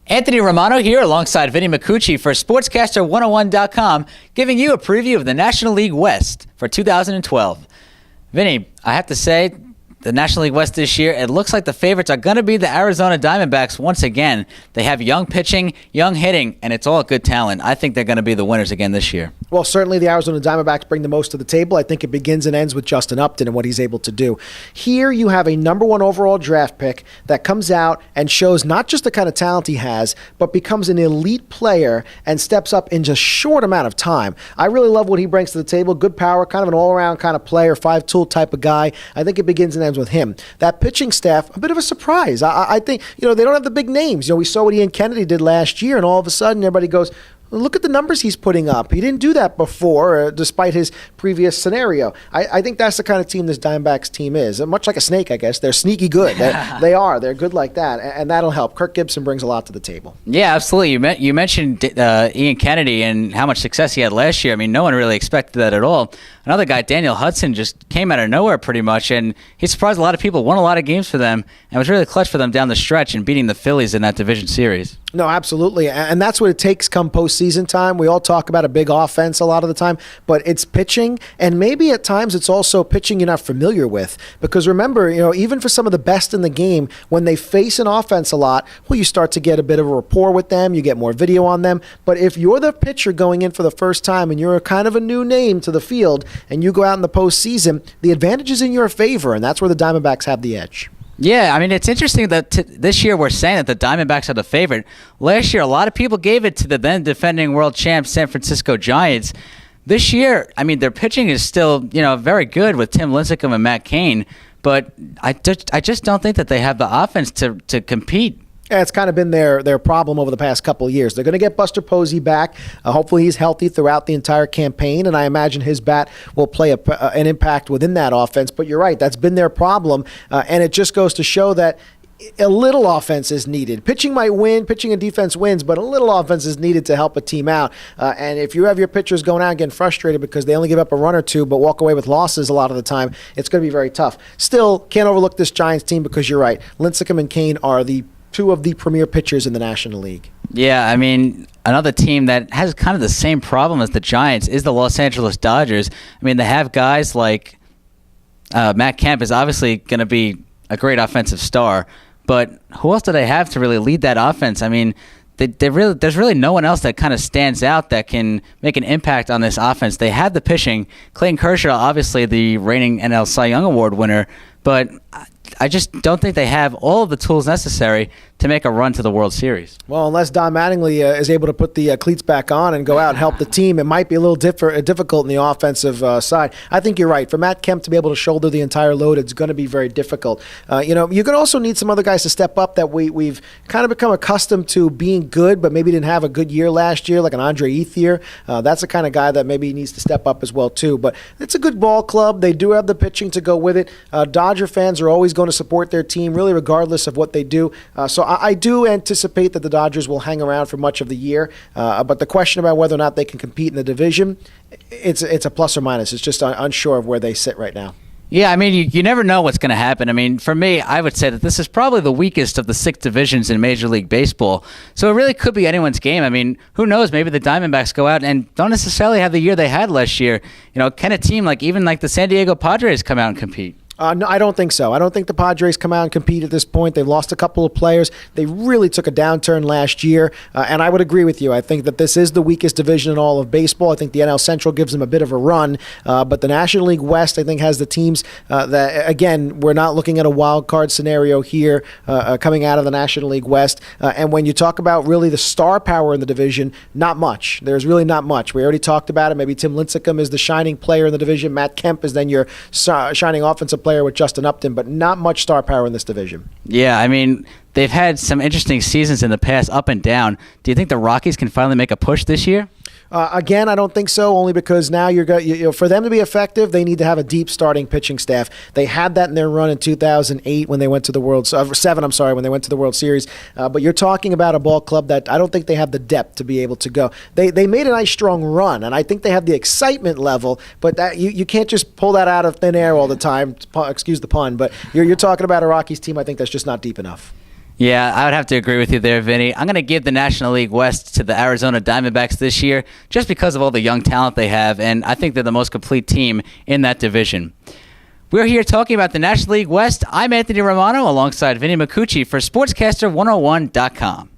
Anthony Romano here alongside Vinny Micucci for Sportscaster101.com, giving you a preview of the National League West for 2012. Vinny, I have to say, the National League West this year, it looks like the favorites are going to be the Arizona Diamondbacks once again. They have young pitching, young hitting, and it's all good talent. I think they're going to be the winners again this year. Well, certainly the Arizona Diamondbacks bring the most to the table. I think it begins and ends with Justin Upton and what he's able to do. Here you have a number one overall draft pick that comes out and shows not just the kind of talent he has, but becomes an elite player and steps up in just a short amount of time. I really love what he brings to the table. Good power, kind of an all-around kind of player, five-tool type of guy. I think it begins and ends with him. That pitching staff, a bit of a surprise. I think, they don't have the big names. We saw what Ian Kennedy did last year, and all of a sudden everybody goes, look at the numbers he's putting up. He didn't do that before, despite his previous scenario. I think that's the kind of team this Diamondbacks team is. Much like a snake, I guess. They're sneaky good. They are. They're good like that, and that'll help. Kirk Gibson brings a lot to the table. Yeah, absolutely. You mentioned Ian Kennedy and how much success he had last year. I mean, no one really expected that at all. Another guy, Daniel Hudson, just came out of nowhere pretty much, and he surprised a lot of people, won a lot of games for them, and was really clutch for them down the stretch and beating the Phillies in that division series. No, absolutely. And that's what it takes come postseason time. We all talk about a big offense a lot of the time, but it's pitching, and maybe at times it's also pitching you're not familiar with. Because remember, even for some of the best in the game, when they face an offense a lot, well, you start to get a bit of a rapport with them, you get more video on them. But if you're the pitcher going in for the first time and you're kind of a new name to the field and you go out in the postseason, the advantage is in your favor, and that's where the Diamondbacks have the edge. Yeah, I mean, it's interesting that this year we're saying that the Diamondbacks are the favorite. Last year, a lot of people gave it to the then defending world champ San Francisco Giants. This year, I mean, their pitching is still, very good with Tim Lincecum and Matt Cain, but I just don't think that they have the offense to compete. Yeah, it's kind of been their problem over the past couple of years. They're going to get Buster Posey back. Hopefully he's healthy throughout the entire campaign, and I imagine his bat will play an impact within that offense. But you're right, that's been their problem, and it just goes to show that a little offense is needed. Pitching might win, pitching and defense wins, but a little offense is needed to help a team out. And if you have your pitchers going out and getting frustrated because they only give up a run or two but walk away with losses a lot of the time, it's going to be very tough. Still, can't overlook this Giants team because you're right. Lincecum and Cain are two of the premier pitchers in the National League. Yeah, I mean, another team that has kind of the same problem as the Giants is the Los Angeles Dodgers. I mean, they have guys like Matt Kemp is obviously going to be a great offensive star, but who else do they have to really lead that offense? I mean, there's really no one else that kind of stands out that can make an impact on this offense. They have the pitching. Clayton Kershaw, obviously the reigning NL Cy Young Award winner, but I just don't think they have all of the tools necessary to make a run to the World Series. Well, unless Don Mattingly is able to put the cleats back on and go out and help the team, it might be a little difficult in the offensive side. I think you're right. For Matt Kemp to be able to shoulder the entire load, it's going to be very difficult. You're going to also need some other guys to step up that we've kind of become accustomed to being good, but maybe didn't have a good year last year, like an Andre Ethier. That's the kind of guy that maybe needs to step up as well, too. But it's a good ball club. They do have the pitching to go with it. Dodger fans are always going to support their team, really regardless of what they do. So I do anticipate that the Dodgers will hang around for much of the year. But the question about whether or not they can compete in the division, it's a plus or minus. It's just unsure of where they sit right now. Yeah, I mean, you never know what's going to happen. I mean, for me, I would say that this is probably the weakest of the 6 divisions in Major League Baseball. So it really could be anyone's game. I mean, who knows? Maybe the Diamondbacks go out and don't necessarily have the year they had last year. Can a team even like the San Diego Padres come out and compete? No, I don't think so. I don't think the Padres come out and compete at this point. They've lost a couple of players. They really took a downturn last year, and I would agree with you. I think that this is the weakest division in all of baseball. I think the NL Central gives them a bit of a run, but the National League West, I think, has the teams that, again, we're not looking at a wild card scenario here coming out of the National League West. And when you talk about really the star power in the division, not much. There's really not much. We already talked about it. Maybe Tim Lincecum is the shining player in the division. Matt Kemp is then your shining offensive player with Justin Upton, but not much star power in this division. Yeah, I mean, they've had some interesting seasons in the past, up and down. Do you think the Rockies can finally make a push this year? Again, I don't think so, only because now for them to be effective, they need to have a deep starting pitching staff. They had that in their run in 2008 when they went to the World when they went to the World Series. But you're talking about a ball club that I don't think they have the depth to be able to go. They made a nice strong run, and I think they have the excitement level, but that you can't just pull that out of thin air all the time. Excuse the pun, but you're talking about a Rockies team I think that's just not deep enough. Yeah, I would have to agree with you there, Vinny. I'm going to give the National League West to the Arizona Diamondbacks this year just because of all the young talent they have, and I think they're the most complete team in that division. We're here talking about the National League West. I'm Anthony Romano alongside Vinny Micucci for SportsCaster101.com.